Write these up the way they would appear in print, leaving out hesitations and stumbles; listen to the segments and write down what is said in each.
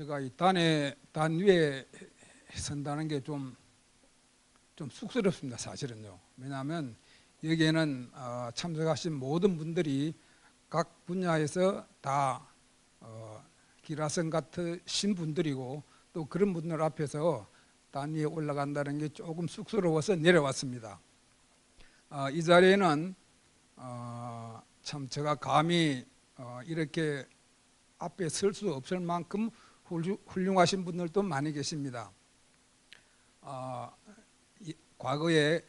제가 이 단 위에 선다는 게 좀 쑥스럽습니다, 사실은요. 왜냐하면 여기에는 참석하신 모든 분들이 각 분야에서 다 기라성 같으신 분들이고, 또 그런 분들 앞에서 단 위에 올라간다는 게 조금 쑥스러워서 내려왔습니다. 이 자리에는 참 제가 감히 이렇게 앞에 설 수 없을 만큼 훌륭하신 분들도 많이 계십니다. 과거에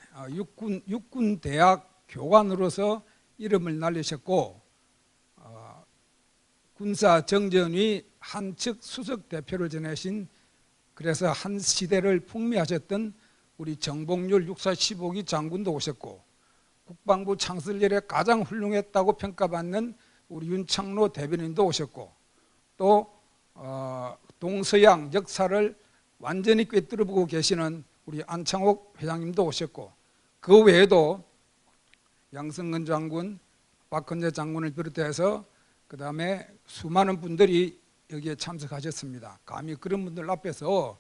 육군 대학 교관으로서 이름을 날리셨고, 군사정전위 한측 수석 대표를 지내신, 그래서 한 시대를 풍미하셨던 우리 정봉률 육사 15기 장군도 오셨고, 국방부 창설 이래 가장 훌륭했다고 평가받는 우리 윤창로 대변인도 오셨고, 또 동서양 역사를 완전히 꿰뚫어보고 계시는 우리 안창옥 회장님도 오셨고, 그 외에도 양승근 장군, 박헌재 장군을 비롯해서 그 다음에 수많은 분들이 여기에 참석하셨습니다. 감히 그런 분들 앞에서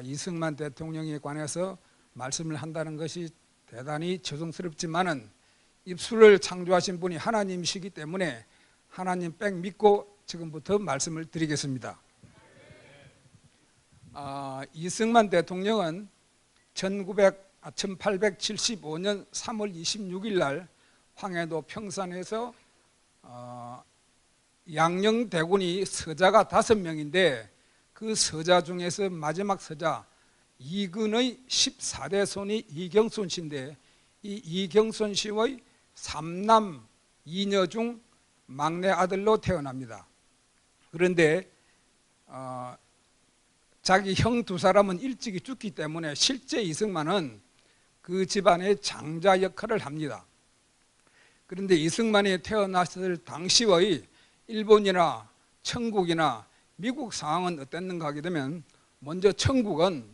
이승만 대통령에 관해서 말씀을 한다는 것이 대단히 죄송스럽지만은, 입술을 창조하신 분이 하나님이시기 때문에 하나님 백 믿고 지금부터 말씀을 드리겠습니다. 이승만 대통령은 1875년 3월 26일 날 황해도 평산에서 양녕대군이 서자가 5명인데 그 서자 중에서 마지막 서자 이근의 14대 손이 이경손 씨인데, 이 이경손 씨의 3남 2녀 중 막내 아들로 태어납니다. 그런데 자기 형 2사람은 일찍이 죽기 때문에 실제 이승만은 그 집안의 장자 역할을 합니다. 그런데 이승만이 태어났을 당시의 일본이나 청국이나 미국 상황은 어땠는가 하게 되면, 먼저 청국은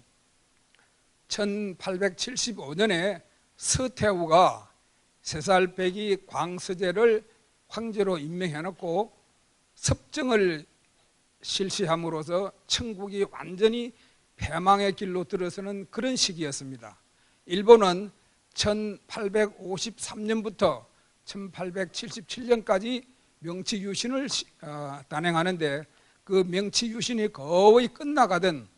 1875년에 서태후가 3살 배기 광서제를 황제로 임명해놓고 섭정을 실시함으로써 청국이 완전히 패망의 길로 들어서는 그런 시기였습니다. 일본은 1853년부터 1877년까지 명치유신을 단행하는데, 그 명치유신이 거의 끝나가던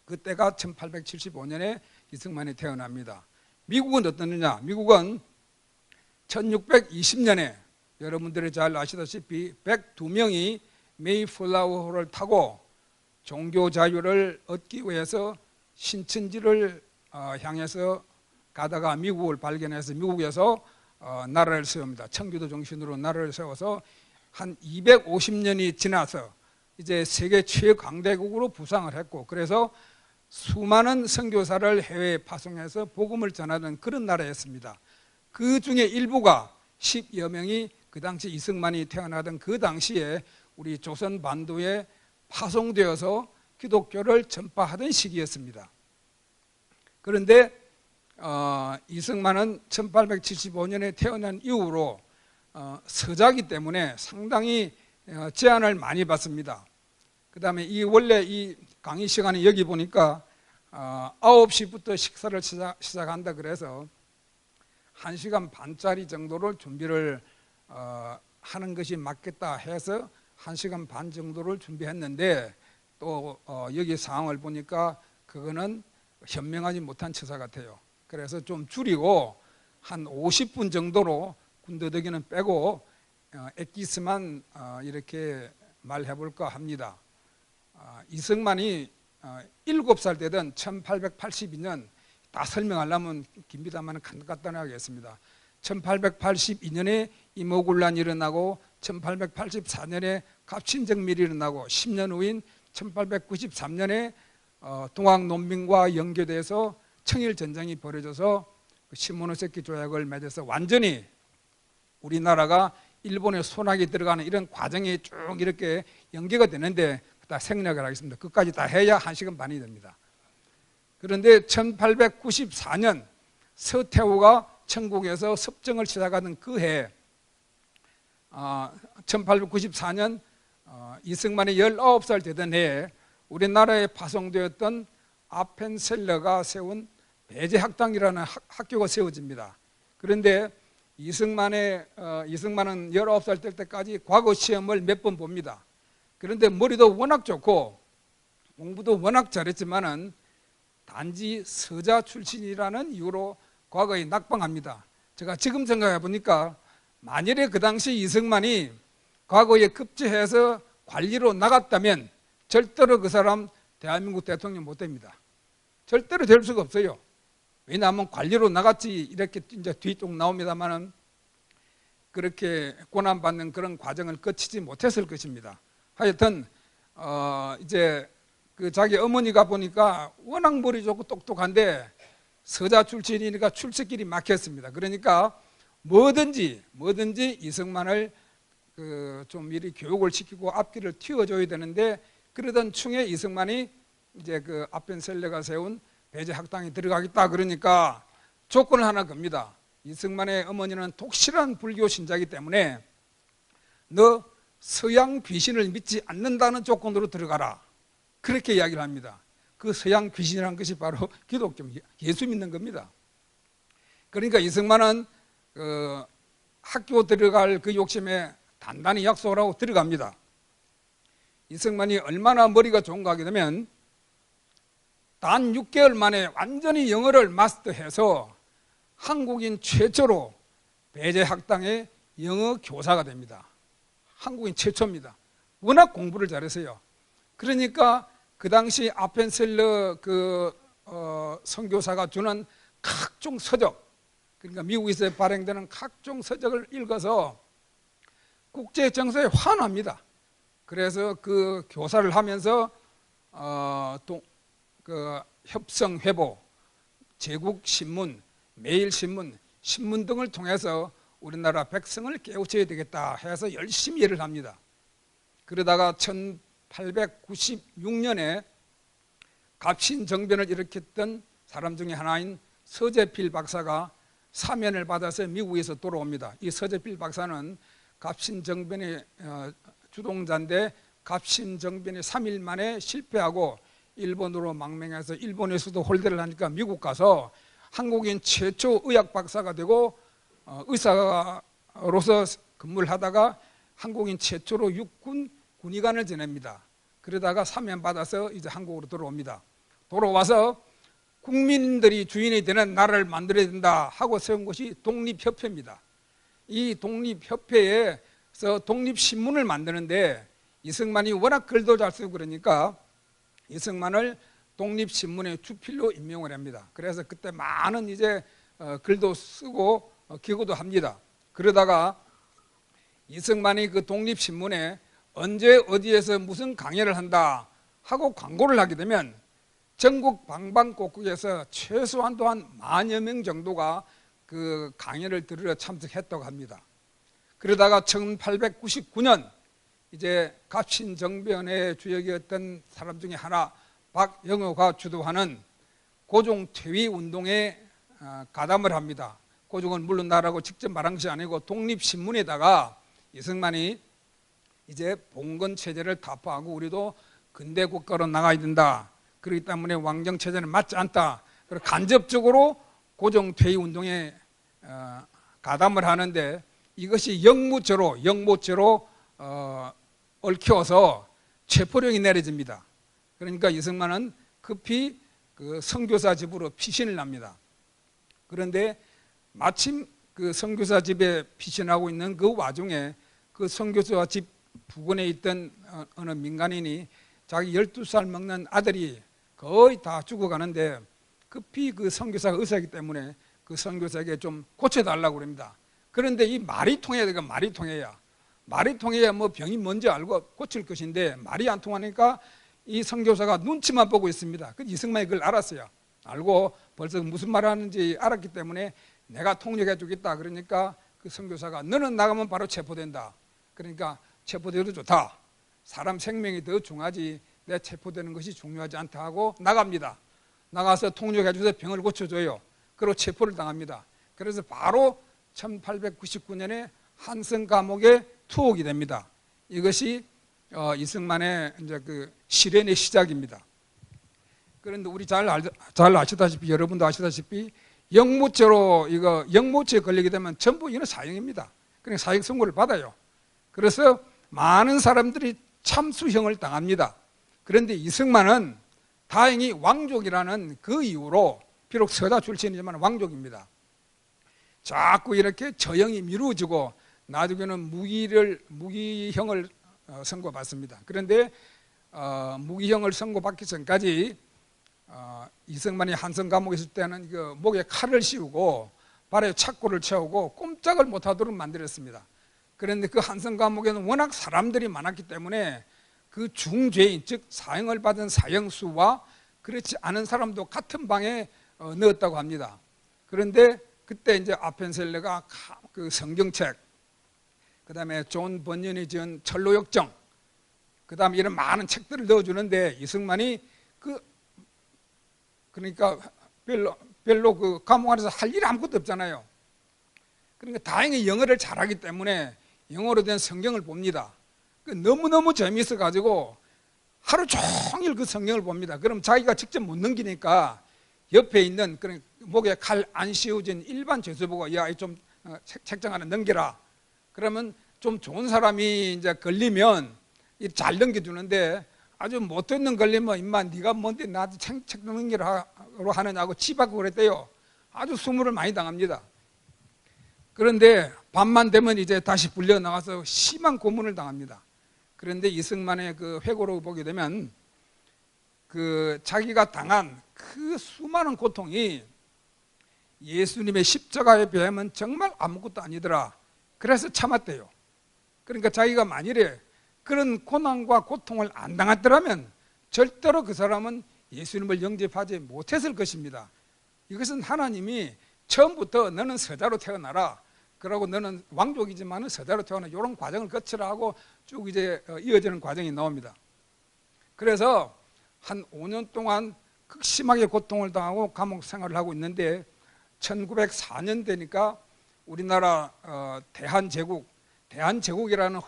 그때가 1875년에 이승만이 태어납니다. 미국은 어떻느냐? 미국은 1620년에 여러분들이 잘 아시다시피 102명이 메이플라워호를 타고 종교 자유를 얻기 위해서 신천지를 향해서 가다가 미국을 발견해서 미국에서 나라를 세웁니다. 청교도 정신으로 나라를 세워서 한 250년이 지나서 이제 세계 최강대국으로 부상을 했고, 그래서 수많은 선교사를 해외에 파송해서 복음을 전하는 그런 나라였습니다. 그 중에 일부가 10여 명이 그 당시 이승만이 태어나던 그 당시에 우리 조선 반도에 파송되어서 기독교를 전파하던 시기였습니다. 그런데 이승만은 1875년에 태어난 이후로 서자기 때문에 상당히 제한을 많이 받습니다. 그 다음에 원래 이 강의 시간에 여기 보니까 9시부터 식사를 시작한다 그래서 1시간 반짜리 정도를 준비를 하는 것이 맞겠다 해서 1시간 반 정도를 준비했는데, 또 여기 상황을 보니까 그거는 현명하지 못한 처사 같아요. 그래서 좀 줄이고 한 50분 정도로 군더더기는 빼고 엑기스만 이렇게 말해볼까 합니다. 이승만이 7살 되던 1882년, 다 설명하려면 깁니다만 간단하게 하겠습니다. 1882년에 임오군란이 일어나고 1884년에 갑친정밀이 일어나고 10년 후인 1893년에 동학농민과 연계돼서 청일전쟁이 벌어져서 시모노세키 조약을 맺어서 완전히 우리나라가 일본의 손아귀 들어가는 이런 과정이 쭉 이렇게 연계가 되는데, 다 생략을 하겠습니다. 그까지 다 해야 1시간 반이 됩니다. 그런데 1894년 서태후가 청국에서 섭정을 시작하던 그 해, 1894년 이승만이 19살 되던 해에 우리나라에 파송되었던 아펜셀러가 세운 배제학당이라는 학교가 세워집니다. 그런데 이승만은 19살 될 때까지 과거 시험을 몇 번 봅니다. 그런데 머리도 워낙 좋고 공부도 워낙 잘했지만은 단지 서자 출신이라는 이유로 과거에 낙방합니다. 제가 지금 생각해 보니까 만일에 그 당시 이승만이 과거에 급제해서 관리로 나갔다면 절대로 그 사람 대한민국 대통령 못 됩니다. 절대로 될 수가 없어요. 왜냐하면 관리로 나갔지 이렇게 이제 뒤쪽 나옵니다만은 그렇게 고난받는 그런 과정을 거치지 못했을 것입니다. 하여튼 이제 그 자기 어머니가 보니까 워낙 머리 좋고 똑똑한데 서자 출신이니까 출세길이 막혔습니다. 그러니까 뭐든지 이승만을 좀 미리 교육을 시키고 앞길을 틔워줘야 되는데 그러던 중에 이승만이 이제 그 아펜셀러가 세운 배제학당에 들어가겠다 그러니까 조건을 하나 겁니다. 이승만의 어머니는 독실한 불교 신자이기 때문에 너 서양 귀신을 믿지 않는다는 조건으로 들어가라. 그렇게 이야기를 합니다. 그 서양 귀신이라는 것이 바로 기독교, 예수 믿는 겁니다. 그러니까 이승만은 학교 들어갈 그 욕심에 단단히 약속을 하고 들어갑니다. 이승만이 얼마나 머리가 좋은가 하게 되면 단 6개월 만에 완전히 영어를 마스터해서 한국인 최초로 배제학당의 영어 교사가 됩니다. 한국인 최초입니다. 워낙 공부를 잘해서요. 그러니까 그 당시 아펜셀러 선교사가 주는 각종 서적, 그러니까 미국에서 발행되는 각종 서적을 읽어서 국제 정서에 환합니다. 그래서 그 교사를 하면서 협성회보, 제국신문, 매일신문, 신문 등을 통해서 우리나라 백성을 깨우쳐야 되겠다 해서 열심히 일을 합니다. 그러다가 1896년에 갑신정변을 일으켰던 사람 중에 하나인 서재필 박사가 사면을 받아서 미국에서 돌아옵니다. 이 서재필 박사는 갑신정변의 주동자인데 갑신정변이 3일 만에 실패하고 일본으로 망명해서 일본에서도 홀대를 하니까 미국 가서 한국인 최초 의학 박사가 되고 의사로서 근무를 하다가 한국인 최초로 육군 군의관을 지냅니다. 그러다가 사면받아서 이제 한국으로 돌아옵니다. 돌아와서 국민들이 주인이 되는 나라를 만들어야 된다 하고 세운 것이 독립협회입니다. 이 독립협회에서 독립신문을 만드는데 이승만이 워낙 글도 잘 쓰고 그러니까 이승만을 독립신문의 주필로 임명을 합니다. 그래서 그때 많은 이제 글도 쓰고 기고도 합니다. 그러다가 이승만이 그 독립신문에 언제 어디에서 무슨 강연을 한다 하고 광고를 하게 되면 전국 방방곡곡에서 최소한도 한 10,000여 명 정도가 그 강연을 들으러 참석했다고 합니다. 그러다가 1899년 이제 갑신정변의 주역이었던 사람 중에 하나 박영호가 주도하는 고종 퇴위 운동에 가담을 합니다. 고종은 물론 나라고 직접 말한 것이 아니고 독립신문에다가 이승만이 이제 봉건 체제를 타파하고 우리도 근대 국가로 나가야 된다. 그렇기 때문에 왕정 체제는 맞지 않다. 그리고 간접적으로 고종 퇴위 운동에 가담을 하는데 이것이 영모죄로 얽혀서 체포령이 내려집니다. 그러니까 이승만은 급히 그 선교사 집으로 피신을 합니다. 그런데 마침 그 선교사 집에 피신하고 있는 그 와중에 그 선교사 집 부근에 있던 어느 민간인이 자기 12살 먹는 아들이 거의 다 죽어가는데 급히 그 선교사가 의사이기 때문에 그 선교사에게 좀 고쳐달라고 그럽니다. 그런데 이 말이 통해야 되니까 말이 통해야 뭐 병이 뭔지 알고 고칠 것인데 말이 안 통하니까 이 선교사가 눈치만 보고 있습니다. 그 이승만이 그걸 알았어요. 알고 벌써 무슨 말 하는지 알았기 때문에 내가 통역해 주겠다. 그러니까 그 선교사가 너는 나가면 바로 체포된다. 그러니까 체포돼도 좋다. 사람 생명이 더 중요하지 내 체포되는 것이 중요하지 않다 하고 나갑니다. 나가서 통역해 줘서 병을 고쳐줘요. 그리고 체포를 당합니다. 그래서 바로 1899년에 한성 감옥에 투옥이 됩니다. 이것이 이승만의 이제 그 실현의 시작입니다. 그런데 우리 잘 아시다시피, 여러분도 아시다시피 영모죄에 걸리게 되면 전부 이는 사형입니다. 그러니까 사형 선고를 받아요. 그래서 많은 사람들이 참수형을 당합니다. 그런데 이승만은 다행히 왕족이라는 그 이유로, 비록 서자 출신이지만 왕족입니다. 자꾸 이렇게 저형이 미루어지고 나중에는 무기형을 선고받습니다. 그런데 무기형을 선고받기 전까지 이승만이 한성 감옥에 있을 때는 그 목에 칼을 씌우고 발에 착고를 채우고 꼼짝을 못하도록 만들었습니다. 그런데 그 한성 감옥에는 워낙 사람들이 많았기 때문에 그 중죄인, 즉 사형을 받은 사형수와 그렇지 않은 사람도 같은 방에 넣었다고 합니다. 그런데 그때 이제 아펜셀러가 그 성경책, 그 다음에 존 번연이 지은 철로역정, 그 다음에 이런 많은 책들을 넣어주는데 이승만이 그러니까 별로 그 감옥 안에서 할 일이 아무것도 없잖아요. 그러니까 다행히 영어를 잘하기 때문에 영어로 된 성경을 봅니다. 너무너무 재미있어 가지고 하루 종일 그 성경을 봅니다. 그럼 자기가 직접 못 넘기니까 옆에 있는 그런 목에 칼 안 씌워진 일반 죄수 보고, 야, 좀 책장 하나 넘겨라. 그러면 좀 좋은 사람이 이제 걸리면 잘 넘겨주는데, 아주 못되는 걸리면 임마 네가 뭔데 나한테 책 넘기라고 하느냐고 치받고 그랬대요. 아주 수모를 많이 당합니다. 그런데 밤만 되면 이제 다시 불려 나가서 심한 고문을 당합니다. 그런데 이승만의 그 회고록을 보게 되면 그 자기가 당한 그 수많은 고통이 예수님의 십자가에 비하면 정말 아무것도 아니더라. 그래서 참았대요. 그러니까 자기가 만일에 그런 고난과 고통을 안 당했더라면 절대로 그 사람은 예수님을 영접하지 못했을 것입니다. 이것은 하나님이 처음부터 너는 서자로 태어나라, 그러고 너는 왕족이지만 서자로 태어나, 이런 과정을 거치라 하고 쭉 이제 이어지는 과정이 나옵니다. 그래서 한 5년 동안 극심하게 고통을 당하고 감옥 생활을 하고 있는데 1904년 되니까 우리나라 대한제국이라는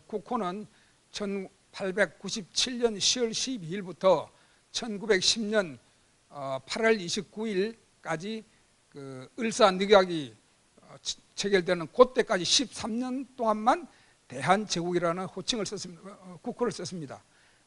국호는 1897년 10월 12일부터 1910년 8월 29일까지 그 을사늑약이 체결되는 그때까지 13년 동안만 대한제국이라는 호칭을 썼습니다. 국호를 썼습니다.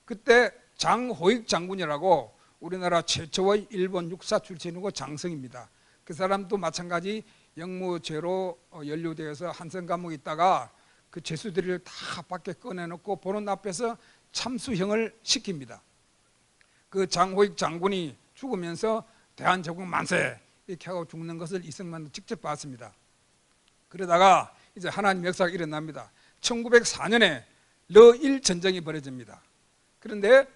그때 장호익 장군이라고 우리나라 최초의 일본 육사 출신이고 장성입니다. 그 사람도 마찬가지 영모죄로 연루되어서 한성 감옥에 있다가 그 죄수들을 다 밖에 꺼내놓고 보는 앞에서 참수형을 시킵니다. 그 장호익 장군이 죽으면서 대한제국 만세 이렇게 하고 죽는 것을 이승만도 직접 봤습니다. 그러다가 이제 하나님 역사가 일어납니다. 1904년에 러일 전쟁이 벌어집니다. 그런데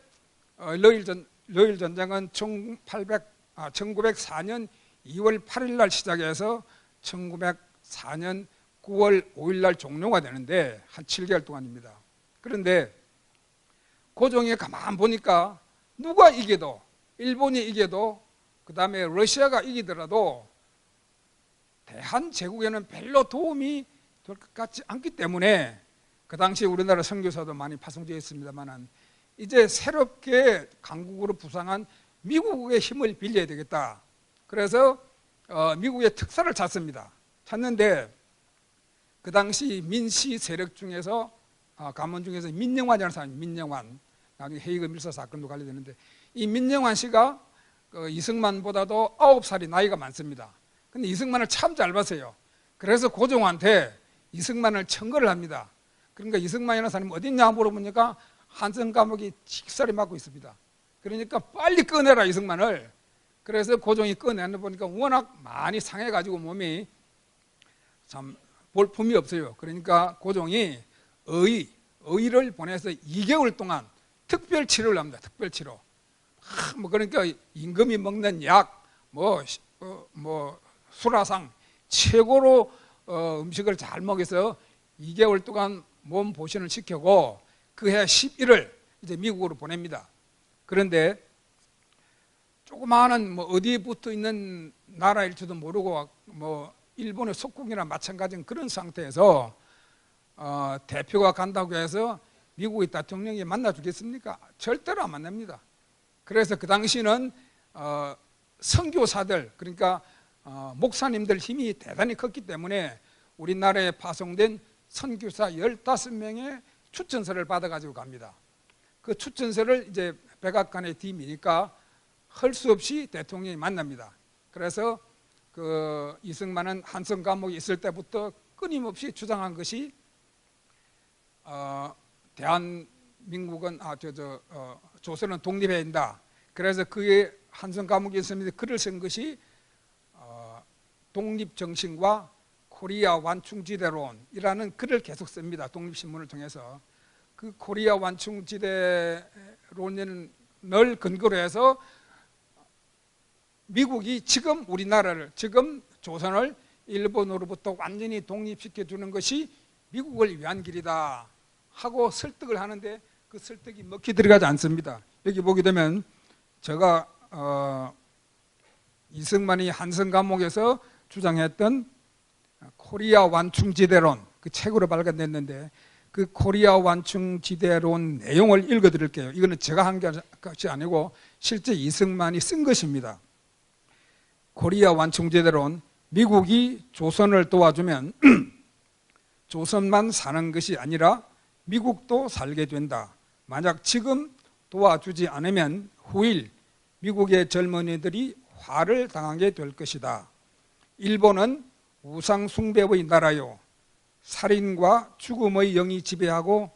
러일 전쟁은 1904년 2월 8일 날 시작해서 1904년 9월 5일 날 종료가 되는데 한 7개월 동안입니다. 그런데 고종이 가만 보니까 누가 이겨도, 일본이 이겨도 그 다음에 러시아가 이기더라도 대한제국에는 별로 도움이 될 것 같지 않기 때문에 그 당시 우리나라 선교사도 많이 파송되어 있습니다만 이제 새롭게 강국으로 부상한 미국의 힘을 빌려야 되겠다. 그래서 미국의 특사를 찾습니다. 찾는데 그 당시 민씨 세력 중에서 가문 중에서 민영환이라는 사람이, 민영환, 나중에 헤이그 밀사 사건도 관련되는데 이 민영환 씨가 이승만보다도 9살이 나이가 많습니다. 근데 이승만을 참 잘 봤어요. 그래서 고종한테 이승만을 청거를 합니다. 그러니까 이승만이라는 사람이 어딨냐 물어보니까 한성 감옥이 직살이 맞고 있습니다. 그러니까 빨리 꺼내라 이승만을. 그래서 고종이 꺼내는 보니까 워낙 많이 상해가지고 몸이 참 볼품이 없어요. 그러니까 고종이 의를 보내서 2개월 동안 특별 치료를 합니다. 특별 치료. 그러니까 임금이 먹는 약, 수라상 최고로 음식을 잘 먹여서 2개월 동안 몸 보신을 시키고 그해 11월 이제 미국으로 보냅니다. 그런데 조그마한 어디에 붙어 있는 나라일지도 모르고 일본의 속국이나 마찬가지인 그런 상태에서 대표가 간다고 해서 미국의 대통령이 만나주겠습니까? 절대로 안 만납니다. 그래서 그 당시는 선교사들, 그러니까 목사님들 힘이 대단히 컸기 때문에 우리나라에 파송된 선교사 15명의 추천서를 받아가지고 갑니다. 그 추천서를 이제 백악관에 뒷이니까 할 수 없이 대통령이 만납니다. 그래서 그 이승만은 한성 감옥에 있을 때부터 끊임없이 주장한 것이 대한민국은 조선은 독립해야 된다. 그래서 그의 한성 감옥에 있으면서 글을 쓴 것이 독립정신과 코리아 완충지대론이라는 글을 계속 씁니다. 독립신문을 통해서. 그 코리아 완충지대론을 근거로 해서 미국이 지금 우리나라를, 지금 조선을 일본으로부터 완전히 독립시켜주는 것이 미국을 위한 길이다 하고 설득을 하는데 그 설득이 먹히 들어가지 않습니다. 여기 보게 되면 제가 이승만이 한성 감옥에서 주장했던 코리아 완충지대론 그 책으로 발간됐는데 그 코리아 완충지대론 내용을 읽어드릴게요. 이거는 제가 한 것이 아니고 실제 이승만이 쓴 것입니다. 코리아 완충지대론, 미국이 조선을 도와주면 조선만 사는 것이 아니라 미국도 살게 된다. 만약 지금 도와주지 않으면 후일 미국의 젊은이들이 화를 당하게 될 것이다. 일본은 우상 숭배의 나라요, 살인과 죽음의 영이 지배하고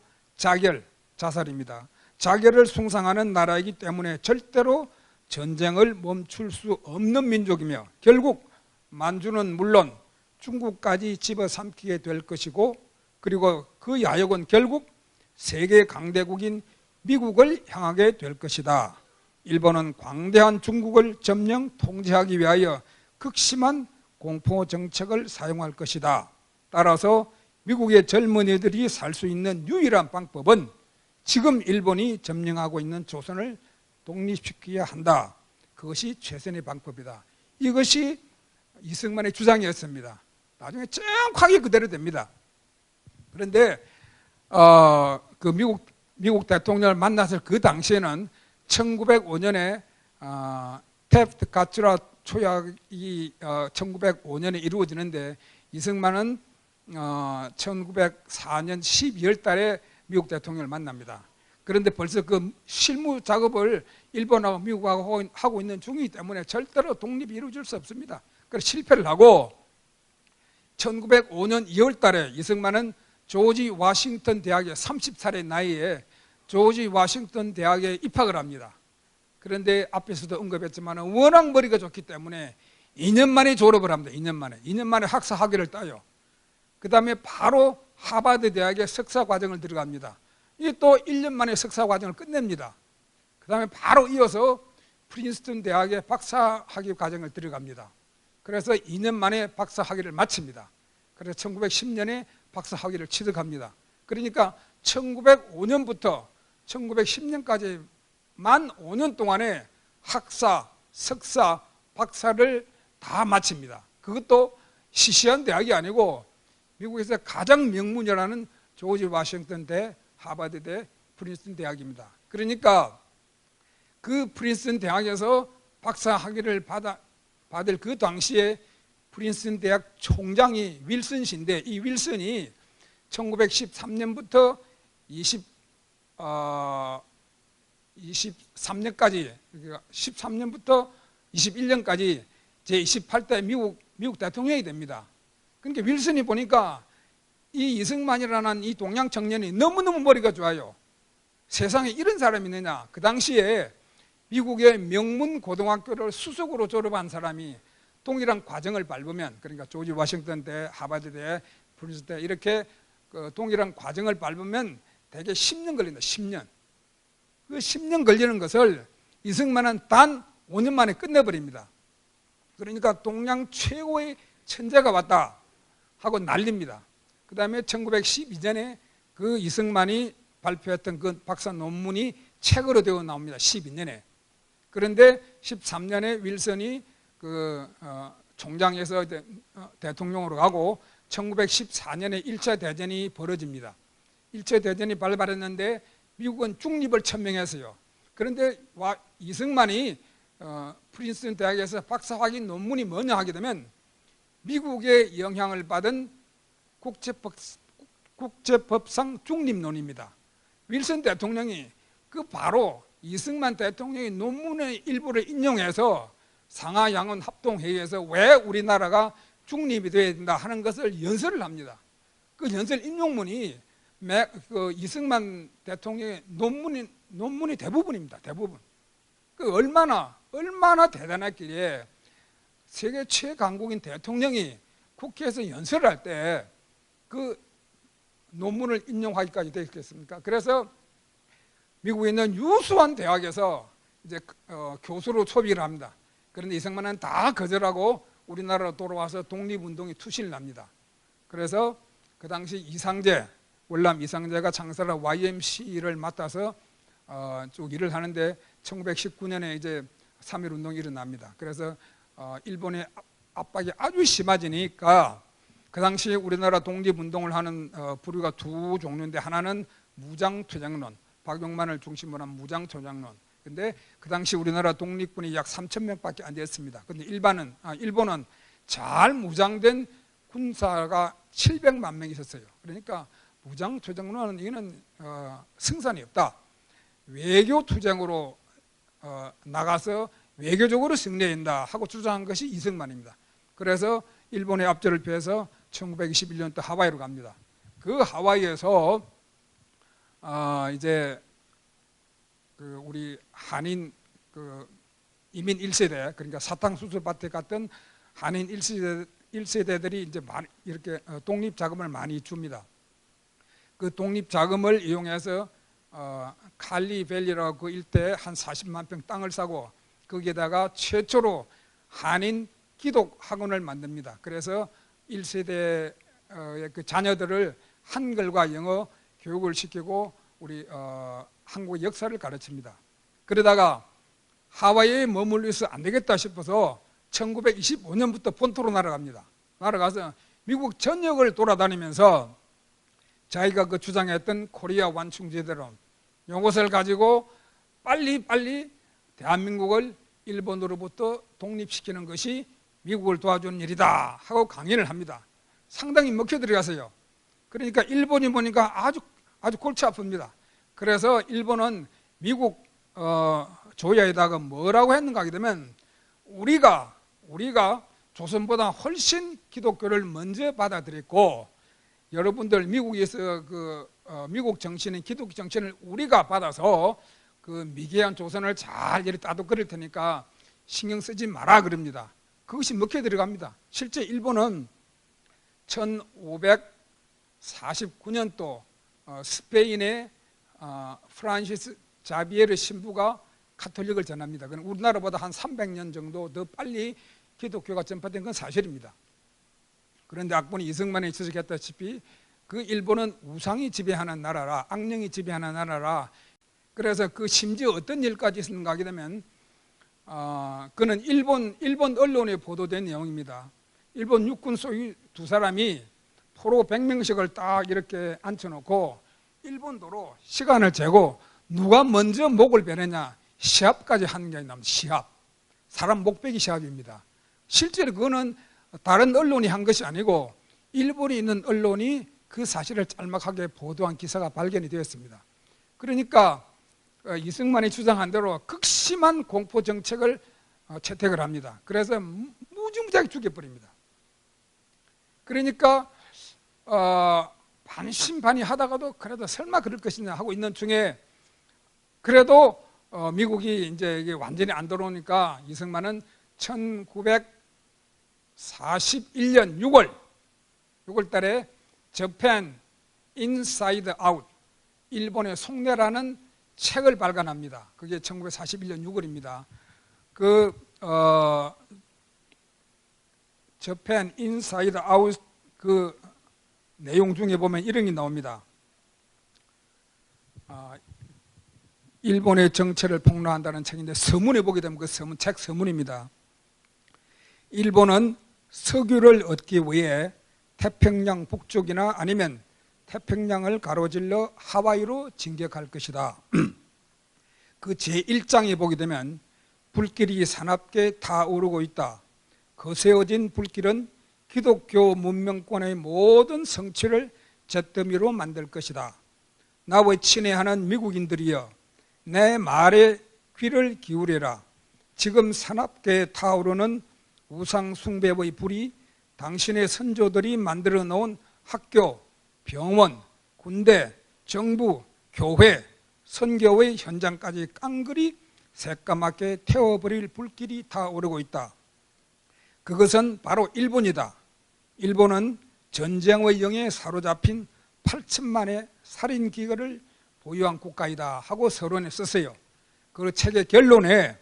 자살입니다. 자결을 숭상하는 나라이기 때문에 절대로 전쟁을 멈출 수 없는 민족이며 결국 만주는 물론 중국까지 집어삼키게 될 것이고, 그리고 그 야욕은 결국 세계 강대국인 미국을 향하게 될 것이다. 일본은 광대한 중국을 점령 통제하기 위하여 극심한 공포 정책을 사용할 것이다. 따라서 미국의 젊은이들이 살 수 있는 유일한 방법은 지금 일본이 점령하고 있는 조선을 독립시켜야 한다. 그것이 최선의 방법이다. 이것이 이승만의 주장이었습니다. 나중에 정확하게 그대로 됩니다. 그런데 그 미국 대통령을 만났을 그 당시에는 1905년에 태프트 가츠라 초약이 1905년에 이루어지는데 이승만은 1904년 12월 달에 미국 대통령을 만납니다. 그런데 벌써 그 실무 작업을 일본하고 미국하고 하고 있는 중이기 때문에 절대로 독립이 이루어질 수 없습니다. 그래서 실패를 하고 1905년 2월 달에 이승만은 조지 워싱턴 대학에 30살의 나이에 조지 워싱턴 대학에 입학을 합니다. 그런데 앞에서도 언급했지만 워낙 머리가 좋기 때문에 2년 만에 졸업을 합니다. 2년 만에 학사 학위를 따요. 그 다음에 바로 하버드 대학에 석사 과정을 들어갑니다. 이 또 1년 만에 석사 과정을 끝냅니다. 그 다음에 바로 이어서 프린스턴 대학에 박사 학위 과정을 들어갑니다. 그래서 2년 만에 박사 학위를 마칩니다. 그래서 1910년에 박사 학위를 취득합니다. 그러니까 1905년부터 1910년까지 만 5년 동안에 학사, 석사, 박사를 다 마칩니다. 그것도 시시한 대학이 아니고 미국에서 가장 명문이라는 조지 워싱턴 대, 하버드 대, 프린스턴 대학입니다. 그러니까 그 프린스턴 대학에서 박사 학위를 받을 그 당시에 프린스턴 대학 총장이 윌슨 씨인데 이 윌슨이 1913년부터 23년까지, 그러니까 13년부터 21년까지 제28대 미국 대통령이 됩니다. 그러니까 윌슨이 보니까 이 이승만이라는 이 동양 청년이 너무너무 머리가 좋아요. 세상에 이런 사람이 있느냐. 그 당시에 미국의 명문 고등학교를 수석으로 졸업한 사람이 동일한 과정을 밟으면, 그러니까 조지 워싱턴 대, 하버드 대, 프린스턴 대 이렇게 그 동일한 과정을 밟으면 대개 10년 걸린다. 10년. 그 10년 걸리는 것을 이승만은 단 5년 만에 끝내버립니다. 그러니까 동양 최고의 천재가 왔다 하고 난립니다. 그 다음에 1912년에 그 이승만이 발표했던 그 박사 논문이 책으로 되어 나옵니다. 12년에. 그런데 13년에 윌슨이 그 총장에서 대통령으로 가고 1914년에 1차 대전이 벌어집니다. 일제대전이 발발했는데 미국은 중립을 천명했어요. 그런데 이승만이 프린스턴 대학에서 박사학위 논문이 뭐냐 하게 되면 미국의 영향을 받은 국제법상 중립론입니다. 윌슨 대통령이 그 바로 이승만 대통령의 논문의 일부를 인용해서 상하 양원 합동회의에서 왜 우리나라가 중립이 되어야 된다 하는 것을 연설을 합니다. 그 연설 인용문이 이승만 대통령의 논문이 대부분입니다. 대부분. 그 얼마나 대단했기에 세계 최강국인 대통령이 국회에서 연설을 할 때 그 논문을 인용하기까지 되겠습니까? 그래서 미국에 있는 유수한 대학에서 이제 교수로 초빙을 합니다. 그런데 이승만은 다 거절하고 우리나라로 돌아와서 독립운동에 투신을 합니다. 그래서 그 당시 이상재, 월남 이상재가 창설한 YMCA를 맡아서 쭉 일을 하는데 1919년에 이제 3.1운동이 일어납니다. 그래서 일본의 압박이 아주 심해지니까 그 당시 우리나라 독립운동을 하는 부류가 두 종류인데 하나는 무장투쟁론, 박용만을 중심으로 한 무장투쟁론. 근데 그 당시 우리나라 독립군이 약 3,000명밖에 안 됐습니다. 근데 일본은 잘 무장된 군사가 700만 명이 있었어요. 그러니까 무장투쟁론은 이거는 승산이 없다. 외교투쟁으로 나가서 외교적으로 승리해야 된다 하고 주장한 것이 이승만입니다. 그래서 일본의 압제를 피해서 1921년도 하와이로 갑니다. 그 하와이에서 이제 우리 한인 이민 1세대, 그러니까 사탕수수밭에 갔던 한인 1세대들이 이제 이렇게 독립 자금을 많이 줍니다. 그 독립 자금을 이용해서 칼리밸리라고 그 일대에 한 40만 평 땅을 사고 거기에다가 최초로 한인 기독 학원을 만듭니다. 그래서 1세대의 그 자녀들을 한글과 영어 교육을 시키고 우리 한국의 역사를 가르칩니다. 그러다가 하와이에 머물러서 안 되겠다 싶어서 1925년부터 본토로 날아갑니다. 날아가서 미국 전역을 돌아다니면서 자기가 그 주장했던 코리아 완충제대론 이것을 가지고 빨리 대한민국을 일본으로부터 독립시키는 것이 미국을 도와주는 일이다 하고 강연을 합니다. 상당히 먹혀 들어가서요. 그러니까 일본이 보니까 아주 골치 아픕니다. 그래서 일본은 미국 조야에다가 뭐라고 했는가 하게 되면 우리가 조선보다 훨씬 기독교를 먼저 받아들였고 여러분들 미국에서 미국 정치는 기독교 정치를 우리가 받아서 그 미개한 조선을 잘 이렇게 따돌릴 테니까 신경 쓰지 마라 그럽니다. 그것이 먹혀 들어갑니다. 실제 일본은 1549년도 스페인의 프란시스 자비에르 신부가 카톨릭을 전합니다. 그럼 우리나라보다 한 300년 정도 더 빨리 기독교가 전파된 건 사실입니다. 그런데 악본이 이승만이 지적했다시피 그 일본은 우상이 지배하는 나라라, 악령이 지배하는 나라라. 그래서 그 심지어 어떤 일까지 있었는가 하게 되면 그는 일본 언론에 보도된 내용입니다. 일본 육군 소위 두 사람이 포로 100명씩을 딱 이렇게 앉혀놓고 일본도로 시간을 재고 누가 먼저 목을 베느냐 시합까지 하는 게 아니라 시합. 사람 목 베기 시합입니다. 실제로 그거는 다른 언론이 한 것이 아니고 일본에 있는 언론이 그 사실을 짤막하게 보도한 기사가 발견이 되었습니다. 그러니까 이승만이 주장한 대로 극심한 공포 정책을 채택을 합니다. 그래서 무지무지하게 죽여버립니다. 그러니까 반신반의하다가도 그래도 설마 그럴 것이냐 하고 있는 중에 그래도 미국이 이제 이게 완전히 안 들어오니까 이승만은 1941년 6월 달에 저펜 인사이드 아웃 일본의 속내라는 책을 발간합니다. 그게 1941년 6월입니다. 그 저펜 인사이드 아웃 그 내용 중에 보면 이런 게 나옵니다. 일본의 정체를 폭로한다는 책인데 서문에 보게 되면 그 책 서문입니다. 일본은 석유를 얻기 위해 태평양 북쪽이나 아니면 태평양을 가로질러 하와이로 진격할 것이다. 그 제1장에 보게 되면 불길이 사납게 타오르고 있다. 거세어진 불길은 기독교 문명권의 모든 성취를 잿더미로 만들 것이다. 나와 친애하는 미국인들이여, 내 말에 귀를 기울여라. 지금 사납게 타오르는 우상 숭배의 불이 당신의 선조들이 만들어 놓은 학교, 병원, 군대, 정부, 교회, 선교의 현장까지 깡그리 새까맣게 태워버릴 불길이 타오르고 있다. 그것은 바로 일본이다. 일본은 전쟁의 영에 사로잡힌 8천만의 살인기거를 보유한 국가이다 하고 서론에 썼어요. 그 책의 결론에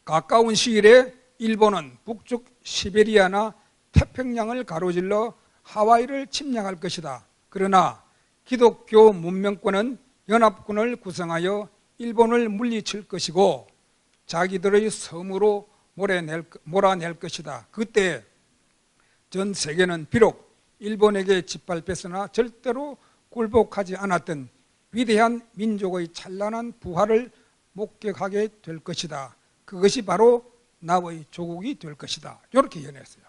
가까운 시일에 일본은 북쪽 시베리아나 태평양을 가로질러 하와이를 침략할 것이다. 그러나 기독교 문명권은 연합군을 구성하여 일본을 물리칠 것이고 자기들의 섬으로 몰아낼 것이다. 그때 전 세계는 비록 일본에게 짓밟혔으나 절대로 굴복하지 않았던 위대한 민족의 찬란한 부활을 목격하게 될 것이다. 그것이 바로 나의 조국이 될 것이다. 이렇게 연했어요.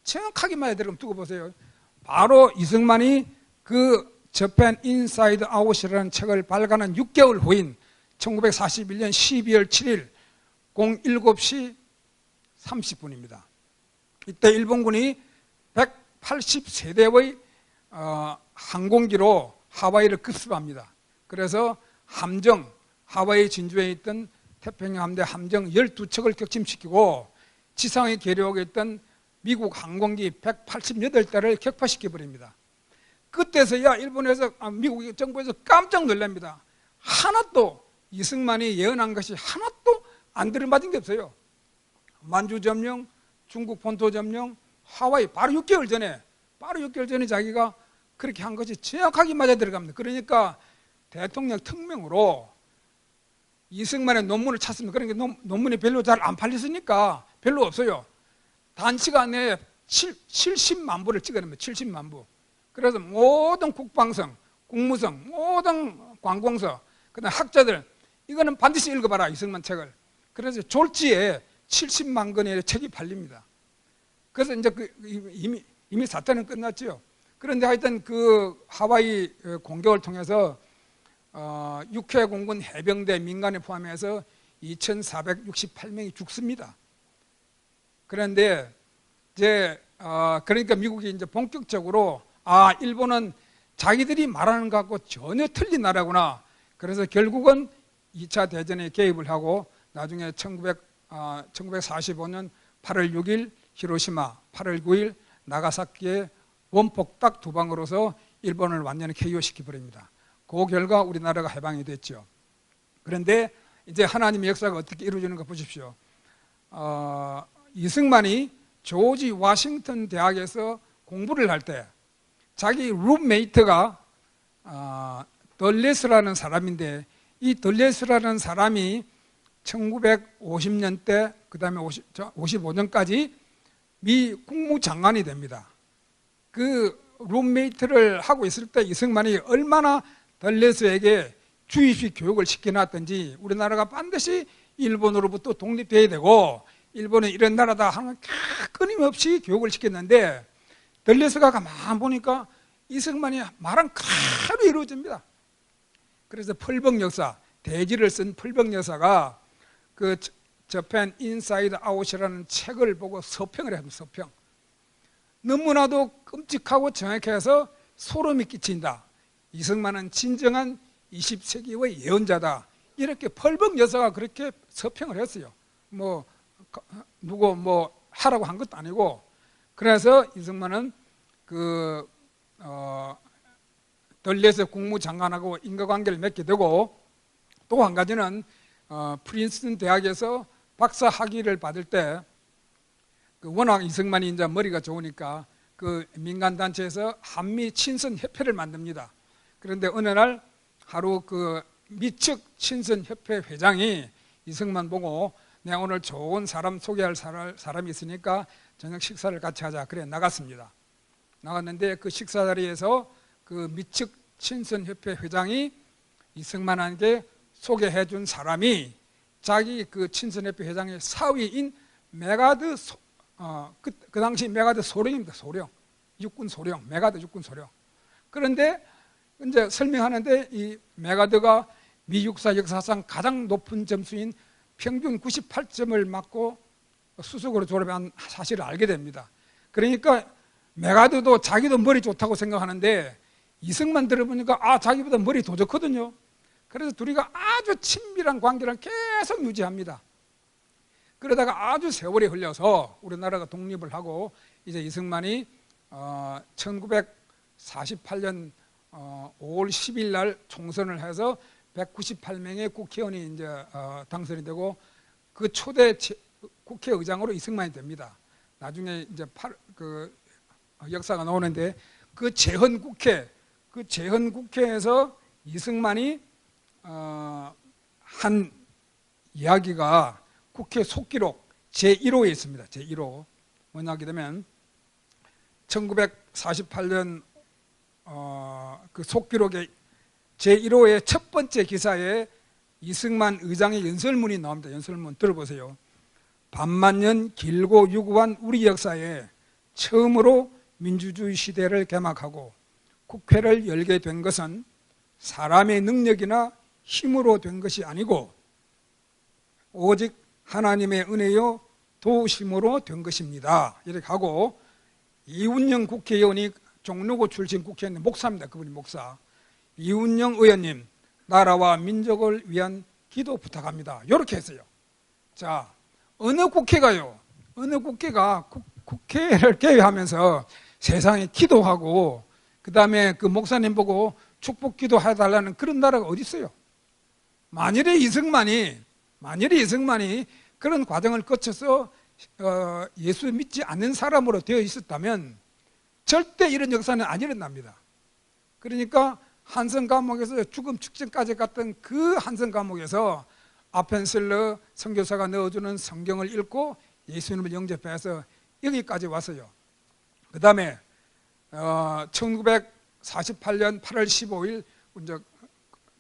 정확하게만 여러분 두고 보세요. 바로 이승만이 그 저펜 인사이드 아웃이라는 책을 발간한 6개월 후인 1941년 12월 7일 07시 30분입니다. 이때 일본군이 180세대의 항공기로 하와이를 급습합니다. 그래서 함정, 하와이 진주에 있던 태평양 함대 함정 12척을 격침시키고 지상에 계류하고 있던 미국 항공기 188대를 격파시켜버립니다. 그때서야 일본에서 미국 정부에서 깜짝 놀랍니다. 하나도 이승만이 예언한 것이 하나도 안 들어맞은 게 없어요. 만주 점령, 중국 본토 점령, 하와이 바로 6개월 전에 자기가 그렇게 한 것이 정확하게 맞아 들어갑니다. 그러니까 대통령 특명으로 이승만의 논문을 찾습니다. 그러니까 논문이 별로 잘 안 팔렸으니까 별로 없어요. 단시간에 70만 부를 찍어냅니다. 70만 부. 그래서 모든 국방성, 국무성, 모든 관공서, 그다음 학자들 이거는 반드시 읽어봐라 이승만 책을. 그래서 졸지에 70만 권의 책이 팔립니다. 그래서 이제 이미 사태는 끝났죠. 그런데 하여튼 그 하와이 공격을 통해서 6회 공군 해병대 민간에 포함해서 2,468명이 죽습니다. 그런데 이제 그러니까 미국이 이제 본격적으로 일본은 자기들이 말하는 것 갖고 전혀 틀린 나라구나. 그래서 결국은 2차 대전에 개입을 하고 나중에 1945년 8월 6일 히로시마, 8월 9일 나가사키에 원폭딱 두 방으로서 일본을 완전히 KO시켜 버립니다. 그 결과 우리나라가 해방이 됐죠. 그런데 이제 하나님의 역사가 어떻게 이루어지는가 보십시오. 이승만이 조지 워싱턴 대학에서 공부를 할 때 자기 룸메이트가 덜레스라는 사람인데 이 덜레스라는 사람이 1950년대 그 다음에 55년까지 미 국무장관이 됩니다. 그 룸메이트를 하고 있을 때 이승만이 얼마나 덜레스에게 주입식 교육을 시켜놨던지 우리나라가 반드시 일본으로부터 독립돼야 되고 일본은 이런 나라다 하는 끊임없이 교육을 시켰는데 덜레스가 가만 보니까 이승만이 말한 그대로 이루어집니다. 그래서 펄벅 역사, 대지를 쓴 펄벅 여사가 그 저펜 인사이드 아웃이라는 책을 보고 서평을 합니다. 서평. 너무나도 끔찍하고 정확해서 소름이 끼친다. 이승만은 진정한 20세기의 예언자다. 이렇게 펄벅 여사가 그렇게 서평을 했어요. 누구 하라고 한 것도 아니고. 그래서 이승만은 덜레스 국무장관하고 인과관계를 맺게 되고 또 한 가지는 프린스턴 대학에서 박사 학위를 받을 때 워낙 이승만이 이제 머리가 좋으니까 그 민간단체에서 한미 친선협회를 만듭니다. 그런데 어느 날 하루 그 미측 친선협회 회장이 이승만 보고 내가 오늘 좋은 사람 소개할 사람이 있으니까 저녁 식사를 같이 하자. 그래 나갔습니다. 나갔는데 그 식사 자리에서 그 미측 친선협회 회장이 이승만에게 소개해 준 사람이 자기 그 친선협회 회장의 사위인 메가드 그 당시 메가드 소령입니다. 소령, 육군 소령, 메가드 육군 소령. 그런데 이제 설명하는데 이 메가드가 미 육사 역사상 가장 높은 점수인 평균 98점을 맞고 수석으로 졸업한 사실을 알게 됩니다. 그러니까 메가드도 자기도 머리 좋다고 생각하는데 이승만 들어보니까 자기보다 머리 더 좋거든요. 그래서 둘이가 아주 친밀한 관계를 계속 유지합니다. 그러다가 아주 세월이 흘려서 우리나라가 독립을 하고 이제 이승만이 1948년 5월 10일 날 총선을 해서 198명의 국회의원이 이제 당선이 되고 그 초대 국회의장으로 이승만이 됩니다. 나중에 이제 그 역사가 나오는데 그 재헌국회에서 이승만이 한 이야기가 국회 속기록 제1호에 있습니다. 제1호 뭐냐 하게 되면 1948년 그 속기록의 제1호의 첫 번째 기사에 이승만 의장의 연설문이 나옵니다. 연설문 들어보세요. 반만년 길고 유구한 우리 역사에 처음으로 민주주의 시대를 개막하고 국회를 열게 된 것은 사람의 능력이나 힘으로 된 것이 아니고 오직 하나님의 은혜요 도우심으로 된 것입니다. 이렇게 하고 이운영 국회의원이 종로구 출신 국회의원 목사입니다. 그분이 목사. 이운영 의원님, 나라와 민족을 위한 기도 부탁합니다. 이렇게 했어요. 자, 어느 국회가요? 어느 국회가 국회를 개회하면서 세상에 기도하고 그 다음에 그 목사님 보고 축복 기도 해달라는 그런 나라가 어디 있어요? 만일에 이승만이 그런 과정을 거쳐서 예수 믿지 않는 사람으로 되어 있었다면 절대 이런 역사는 안 일어납니다. 그러니까 한성 감옥에서 죽음 직전까지 갔던 그 한성 감옥에서 아펜셀러 선교사가 넣어주는 성경을 읽고 예수님을 영접해서 여기까지 왔어요. 그 다음에 1948년 8월 15일 이제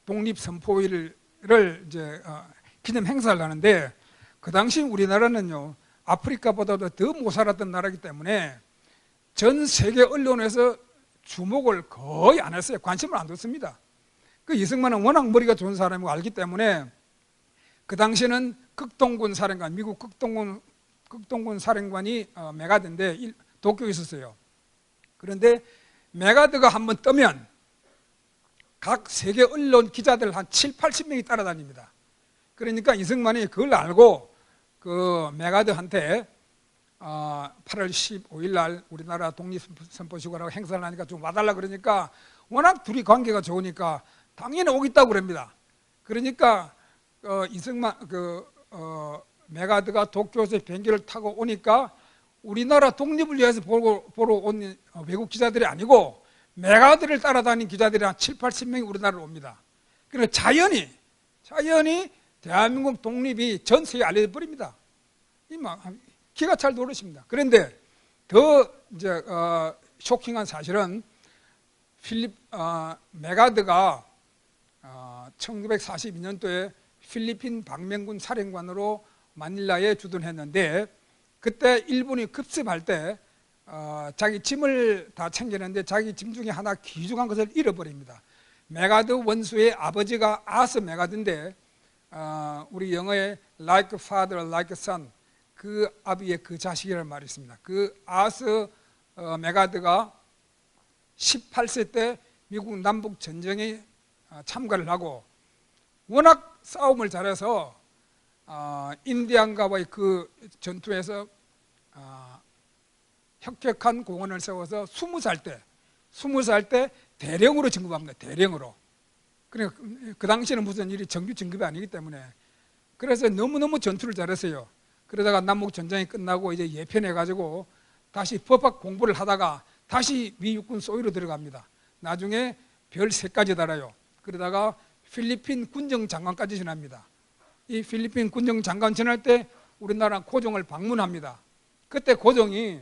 독립선포일을 이제 기념 행사를 하는데 그 당시 우리나라는요 아프리카보다도 더 못 살았던 나라이기 때문에 전 세계 언론에서 주목을 거의 안 했어요. 관심을 안 뒀습니다. 그 이승만은 워낙 머리가 좋은 사람이고 알기 때문에 그 당시에는 극동군 사령관, 미국 극동군 사령관이 메가드인데 도쿄에 있었어요. 그런데 메가드가 한번 뜨면 각 세계 언론 기자들 한 7, 80명이 따라다닙니다. 그러니까 이승만이 그걸 알고 그 메가드한테 8월 15일 날 우리나라 독립선포식이라고 행사를 하니까 좀 와달라 그러니까 워낙 둘이 관계가 좋으니까 당연히 오겠다고 그럽니다. 그러니까 메가드가 도쿄에서 비행기를 타고 오니까 우리나라 독립을 위해서 보러 온 외국 기자들이 아니고 메가드를 따라다닌 기자들이 한 7, 80명이 우리나라로 옵니다. 그래서 자연히 대한민국 독립이 전 세계에 알려져 버립니다. 기가 찰 노릇입니다. 그런데 더 이제 쇼킹한 사실은 메가드가 1942년도에 필리핀 방면군 사령관으로 마닐라에 주둔했는데 그때 일본이 급습할 때 자기 짐을 다 챙겼는데 자기 짐 중에 하나 귀중한 것을 잃어버립니다. 메가드 원수의 아버지가 아스 메가드인데 우리 영어에 like father, like son 그 아비의 그 자식이라는 말이 있습니다. 그 아스 메가드가 18세 때 미국 남북 전쟁에 참가를 하고 워낙 싸움을 잘해서 인디안과의 그 전투에서 혁혁한 공헌을 세워서 20살 때 대령으로 진급합니다. 대령으로. 그러니까 그 당시에는 무슨 일이 정규 진급이 아니기 때문에 그래서 너무너무 전투를 잘했어요. 그러다가 남북 전쟁이 끝나고 이제 예편해가지고 다시 법학 공부를 하다가 다시 미 육군 소위로 들어갑니다. 나중에 별 3가지 달아요. 그러다가 필리핀 군정 장관까지 지납니다. 이 필리핀 군정 장관 지날 때 우리나라 고종을 방문합니다. 그때 고종이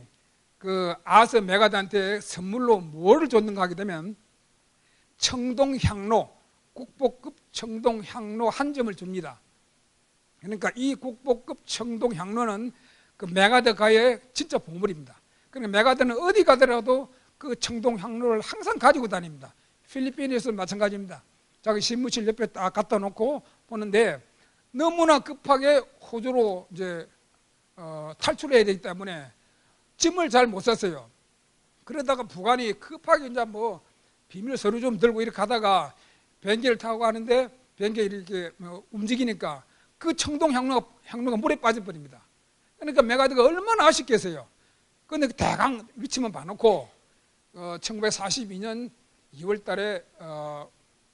그 아스 메가드한테 선물로 뭐를 줬는가 하게 되면 청동향로, 국보급 청동향로 한 점을 줍니다. 그러니까 이 국보급 청동향로는 그 메가드 가의 진짜 보물입니다. 그러니까 메가드는 어디 가더라도 그 청동향로를 항상 가지고 다닙니다. 필리핀에서 마찬가지입니다. 자기 신무실 옆에 딱 갖다 놓고 보는데 너무나 급하게 호주로 이제 탈출해야 되기 때문에 짐을 잘 못 쌌어요. 그러다가 부관이 급하게 이제 뭐 비밀 서류 좀 들고 이렇게 가다가 비행기를 타고 가는데 비행기가 이렇게 움직이니까 그 청동향로가 물에 빠져버립니다. 그러니까 메가드가 얼마나 아쉽겠어요. 그런데 대강 위치만 봐놓고 1942년 2월 달에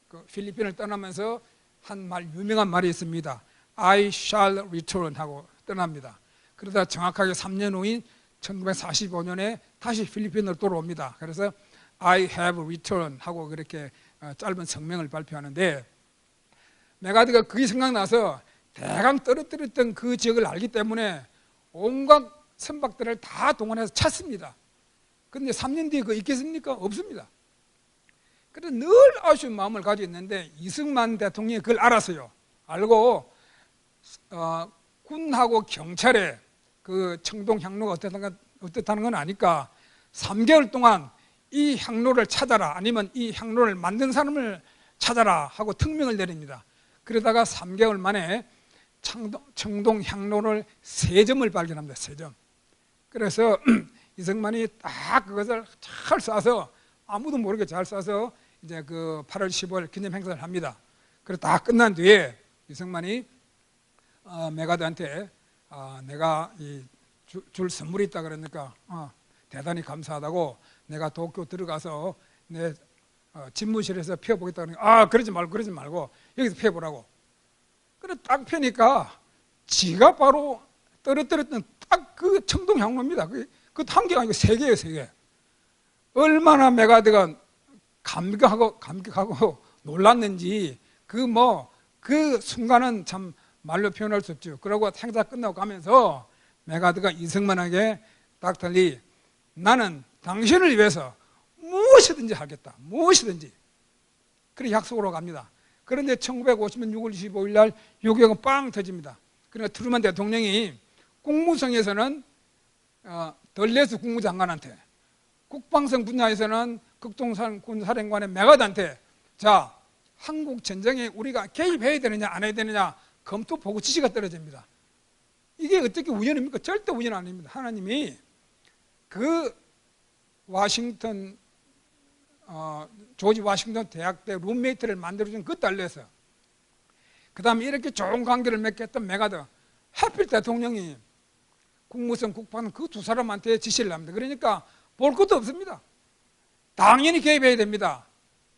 그 필리핀을 떠나면서 한 말, 유명한 말이 있습니다. I shall return 하고 떠납니다. 그러다 정확하게 3년 후인 1945년에 다시 필리핀으로 돌아옵니다. 그래서 I have returned 하고 그렇게 짧은 성명을 발표하는데, 메가드가 그게 생각나서 대강 떨어뜨렸던 그 지역을 알기 때문에 온갖 선박들을 다 동원해서 찾습니다. 그런데 3년 뒤에 그거 있겠습니까? 없습니다. 그래서 늘 아쉬운 마음을 가지고 있는데 이승만 대통령이 그걸 알았어요. 알고 군하고 경찰에 그 청동향로가 어떻다는 건 아니까 3개월 동안 이 향로를 찾아라, 아니면 이 향로를 만든 사람을 찾아라 하고 특명을 내립니다. 그러다가 3개월 만에 청동향로를 3점을 발견합니다. 3점. 그래서 이승만이 딱 그것을 잘 쏴서, 아무도 모르게 잘 쏴서 이제 그 8월 15일 기념 행사를 합니다. 그래서 다 끝난 뒤에 이승만이 메가드한테 내가 줄 선물이 있다 그러니까 대단히 감사하다고, 내가 도쿄 들어가서 내 집무실에서 펴보겠다 그러니까 그러지 말고 여기서 펴보라고. 그래 딱 펴니까 지가 바로 떨어뜨렸던 딱 그 청동향로입니다. 그 한 개가 아니고 3개예요, 3개. 얼마나 메가드가 감격하고 놀랐는지 그 순간은 참 말로 표현할 수 없죠. 그러고 행사 끝나고 가면서 메가드가 이승만에게 딱 달리, 나는 당신을 위해서 무엇이든지 하겠다. 무엇이든지. 그렇게 약속으로 갑니다. 그런데 1950년 6월 25일 날 요격은 빵 터집니다. 그러니까 트루먼 대통령이 국무성에서는 덜레스 국무장관한테, 국방성 분야에서는 극동산 군사령관의 메가드한테, 자, 한국 전쟁에 우리가 개입해야 되느냐 안 해야 되느냐 검토 보고 지시가 떨어집니다. 이게 어떻게 우연입니까? 절대 우연 아닙니다. 하나님이 그 워싱턴 조지 워싱턴 대학 때 룸메이트를 만들어준 그 딸려서, 그 다음에 이렇게 좋은 관계를 맺겠던 메가드, 하필 대통령이 국무성 국방은 그 두 사람한테 지시를 합니다. 그러니까 볼 것도 없습니다. 당연히 개입해야 됩니다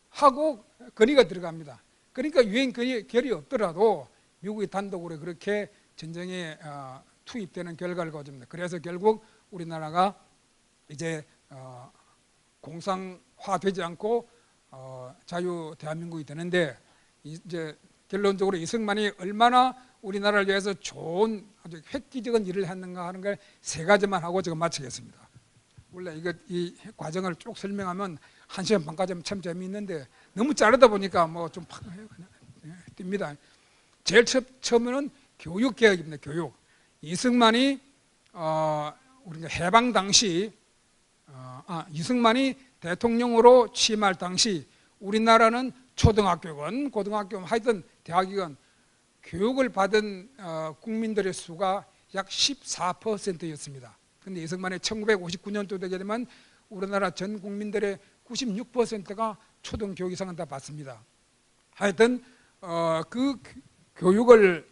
하고 건의가 들어갑니다. 그러니까 유엔 결의 없더라도 미국이 단독으로 그렇게 전쟁에 투입되는 결과를 거둡니다. 그래서 결국 우리나라가 이제 공산화되지 않고 자유 대한민국이 되는데, 이제 결론적으로 이승만이 얼마나 우리나라를 위해서 좋은 아주 획기적인 일을 했는가 하는 걸 3가지만 하고 지금 마치겠습니다. 원래 이 과정을 쭉 설명하면 1시간 반까지 하면 참 재미있는데 너무 자르다 보니까 뭐 좀 뜁니다. 제일 처음에는 교육개혁입니다. 교육. 이승만이 우리가 해방 당시 이승만이 대통령으로 취임할 당시 우리나라는 초등학교건 고등학교건 하여튼 대학이건 교육을 받은 국민들의 수가 약 14%였습니다. 그런데 이승만이 1959년도 되게 되면 우리나라 전 국민들의 96%가 초등교육 이상은 다 받습니다. 하여튼 그 교육을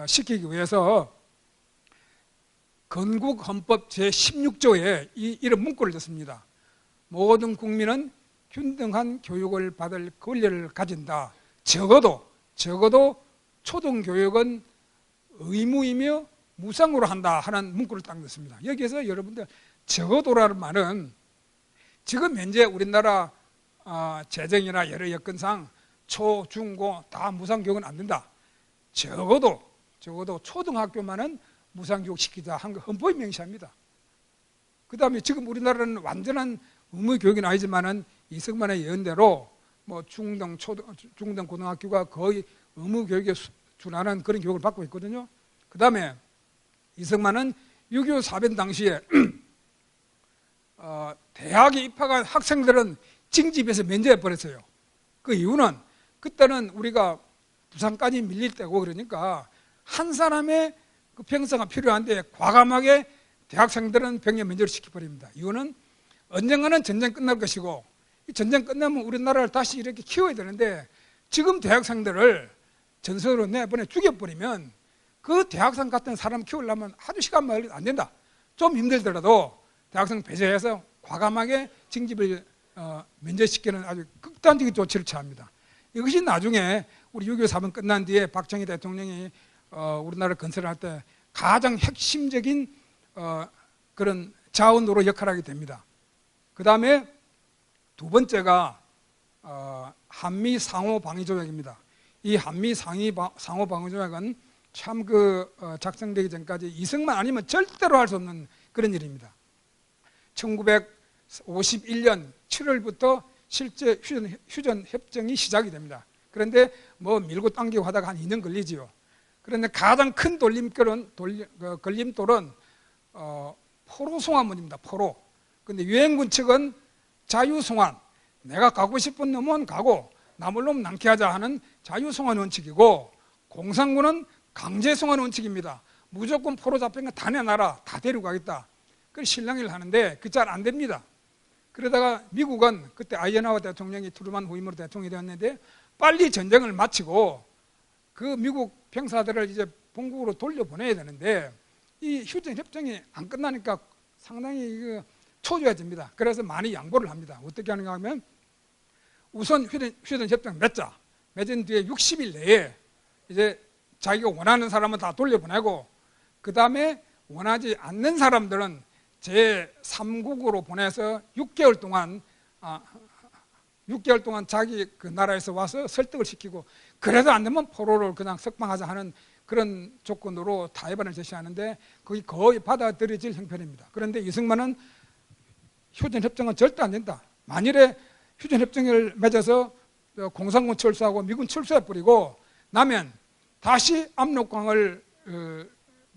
시키기 위해서 건국헌법 제16조에 이런 문구를 넣습니다. 모든 국민은 균등한 교육을 받을 권리를 가진다. 적어도 초등교육은 의무이며 무상으로 한다 하는 문구를 딱 넣습니다. 여기에서 여러분들 적어도라는 말은 지금 현재 우리나라 재정이나 여러 여건상 초, 중, 고 다 무상교육은 안 된다. 적어도 초등학교만은 무상교육 시키자 한 거 헌법이 명시합니다. 그 다음에 지금 우리나라는 완전한 의무교육은 아니지만은 이승만의 예언대로 뭐 중등, 고등학교가 거의 의무 교육에 준하는 그런 교육을 받고 있거든요. 그 다음에 이승만은 6.25 사변 당시에 대학에 입학한 학생들은 징집에서 면제해 버렸어요. 그 이유는 그때는 우리가 부산까지 밀릴 때고 그러니까 한 사람의 그 병사가 필요한데 과감하게 대학생들은 병력 면제를 시켜버립니다. 이유는 언젠가는 전쟁 끝날 것이고 이 전쟁 끝나면 우리나라를 다시 이렇게 키워야 되는데 지금 대학생들을 전선으로 내보내 죽여버리면 그 대학생 같은 사람 키우려면 아주 시간 많이 안 된다. 좀 힘들더라도 대학생 배제해서 과감하게 징집을 면제시키는 아주 극단적인 조치를 취합니다. 이것이 나중에 우리 6.25 사변 끝난 뒤에 박정희 대통령이 우리나라를 건설할 때 가장 핵심적인 그런 자원으로 역할하게 됩니다. 그 다음에 두 번째가 한미 상호 방위 조약입니다. 이 한미 상호 방위 조약은 참 작성되기 전까지 이승만 아니면 절대로 할 수 없는 그런 일입니다. 1951년 7월부터 실제 휴전 협정이 시작이 됩니다. 그런데 뭐 밀고 당기고 하다가 한 2년 걸리지요. 그런데 가장 큰 걸림돌은 포로송환문입니다. 포로. 근데 유엔군 측은 자유송환, 내가 가고 싶은 놈은 가고 남을 놈 남게 하자 하는 자유송환 원칙이고, 공산군은 강제송환 원칙입니다. 무조건 포로 잡힌 거 다 내놔라, 다 데리고 가겠다. 그래서 실랑이를 하는데 그 잘 안 됩니다. 그러다가 미국은 그때 아이젠하워 대통령이 트루만 후임으로 대통령이 되었는데 빨리 전쟁을 마치고 그 미국 병사들을 이제 본국으로 돌려보내야 되는데 이 휴전 협정이 안 끝나니까 상당히 초조해집니다. 그래서 많이 양보를 합니다. 어떻게 하는가 하면 우선 휴전 협정 맺은 뒤에 60일 내에 이제 자기가 원하는 사람은 다 돌려보내고, 그 다음에 원하지 않는 사람들은 제3국으로 보내서 6개월 동안 자기 그 나라에서 와서 설득을 시키고, 그래도 안 되면 포로를 그냥 석방하자 하는 그런 조건으로 타협안을 제시하는데 거기 거의 받아들여질 형편입니다. 그런데 이승만은 휴전협정은 절대 안 된다. 만일에 휴전협정을 맺어서 공산군 철수하고 미군 철수해버리고 나면 다시 압록강을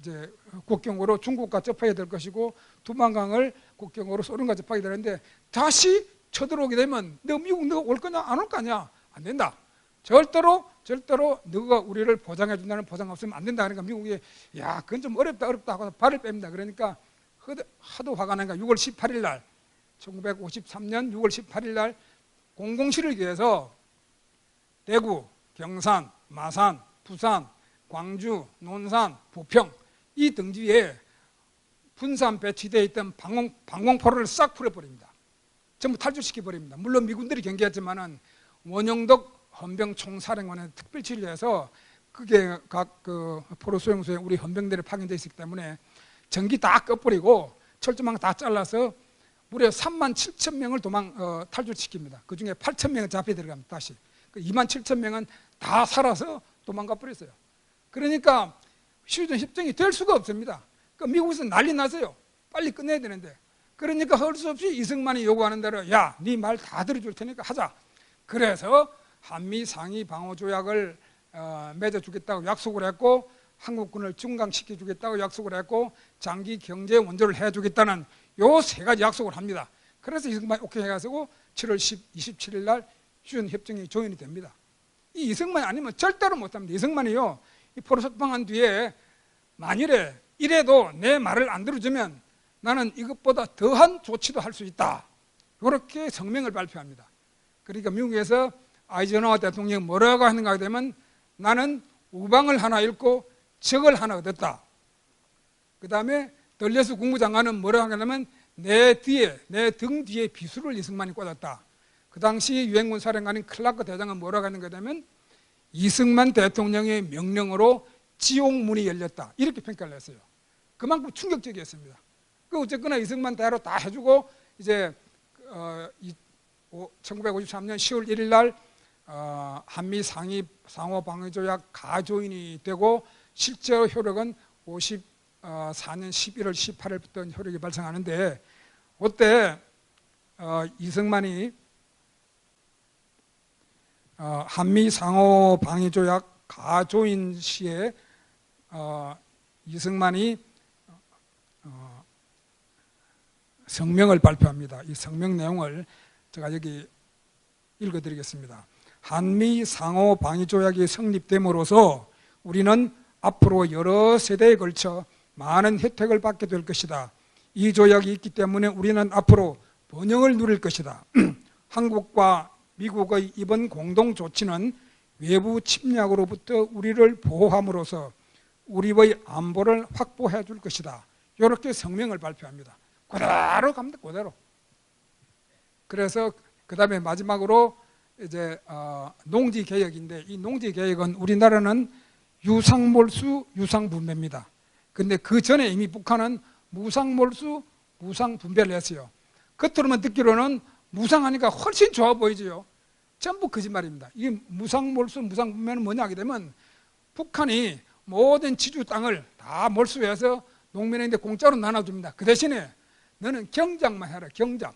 이제 국경으로 중국과 접하게 될 것이고 두만강을 국경으로 소련과 접하게 되는데 다시 쳐들어오게 되면 너 미국 너 올 거냐 안 올 거냐? 안 된다. 절대로 너가 우리를 보장해 준다는 보장 없으면 안 된다. 그러니까 미국이 야 그건 좀 어렵다 하고 발을 뺍니다. 그러니까 하도 화가 나니까 6월 18일 날 1953년 6월 18일 날 공공실을 위해서 대구, 경산, 마산, 부산, 광주, 논산, 부평 이 등지에 분산 배치되어 있던 방공포로를 싹 풀어버립니다. 전부 탈출시켜버립니다. 물론 미군들이 경계했지만은 원영덕 헌병총사령관의 특별 지휘해서 그게 각 포로 수용소에 우리 헌병들이 파견되어 있기 때문에 전기 다 꺼버리고 철조망 다 잘라서 무려 3만 7천 명을 탈출시킵니다. 그 중에 8천 명은 잡혀 들어갑니다. 다시 2만 7천 명은 다 살아서 도망가 버렸어요. 그러니까 휴전 협정이 될 수가 없습니다. 미국에서 난리 났어요. 빨리 끝내야 되는데. 그러니까 할 수 없이 이승만이 요구하는 대로 야, 네 말 다 들어줄 테니까 하자. 그래서 한미 상위 방어 조약을 맺어주겠다고 약속을 했고, 한국군을 중강시켜 주겠다고 약속을 했고, 장기 경제 원조를 해주겠다는 요 세 가지 약속을 합니다. 그래서 이승만이 오케이 해가지고 7월 27일 날 휴전 협정이 조인이 됩니다. 이 이승만이 아니면 절대로 못합니다. 이승만이요, 이 포로 석방한 뒤에 만일에 이래도 내 말을 안 들어주면 나는 이것보다 더한 조치도 할 수 있다. 이렇게 성명을 발표합니다. 그러니까 미국에서 아이젠하워 대통령이 뭐라고 하는가 하면 나는 우방을 하나 잃고 적을 하나 얻었다. 그 다음에 덜레스 국무장관은 뭐라고 하냐면 내 등 뒤에 비수를 이승만이 꽂았다. 그 당시 유엔군 사령관인 클라크 대장은 뭐라고 하는가 하면 이승만 대통령의 명령으로 지옥문이 열렸다. 이렇게 평가를 했어요. 그만큼 충격적이었습니다. 어쨌거나 이승만 대로 다 해주고 이제 1953년 10월 1일 날 한미 상호 방위 조약 가조인이 되고 실제로 효력은 54년 11월 18일부터 효력이 발생하는데, 그때 이승만이 한미 상호 방위 조약 가조인 시에 이승만이 성명을 발표합니다. 이 성명 내용을 제가 여기 읽어드리겠습니다. 한미 상호 방위 조약이 성립됨으로써 우리는 앞으로 여러 세대에 걸쳐 많은 혜택을 받게 될 것이다. 이 조약이 있기 때문에 우리는 앞으로 번영을 누릴 것이다. 한국과 미국의 이번 공동 조치는 외부 침략으로부터 우리를 보호함으로써 우리의 안보를 확보해 줄 것이다. 이렇게 성명을 발표합니다. 그대로 갑니다. 그대로. 그래서 그 다음에 마지막으로 이제 농지 개혁인데, 이 농지 개혁은 우리나라는 유상몰수 유상분배입니다. 근데 그 전에 이미 북한은 무상몰수 무상분배를 했어요. 겉으로만 듣기로는 무상하니까 훨씬 좋아 보이죠. 전부 거짓말입니다. 이 무상몰수 무상분배는 뭐냐 하게 되면 북한이 모든 지주 땅을 다 몰수해서 농민한테 공짜로 나눠줍니다. 그 대신에 너는 경작만 해라. 경작.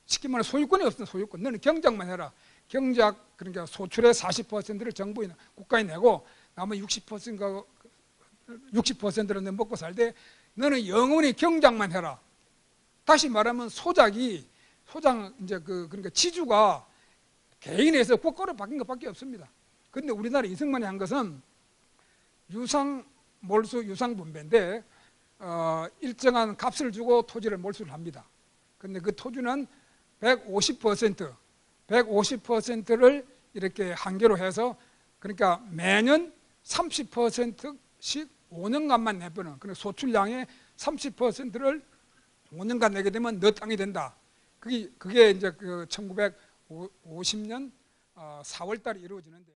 쉽게 말해 소유권이 없어. 소유권. 너는 경작만 해라. 경작, 그러니까 소출의 40%를 정부에 국가에 내고 나머지 60%를 먹고 살되 너는 영원히 경작만 해라. 다시 말하면 소장 이제 그러니까 지주가 개인에서 국가로 바뀐 것밖에 없습니다. 그런데 우리나라 이승만이 한 것은 유상몰수 유상분배인데 일정한 값을 주고 토지를 몰수를 합니다. 그런데 그 토지는 150%를 이렇게 한계로 해서, 그러니까 매년 30%씩 5년간만 내버는, 그러니까 소출량의 30%를 5년간 내게 되면 너 땅이 된다. 그게 이제 그 1950년 4월 달에 이루어지는데.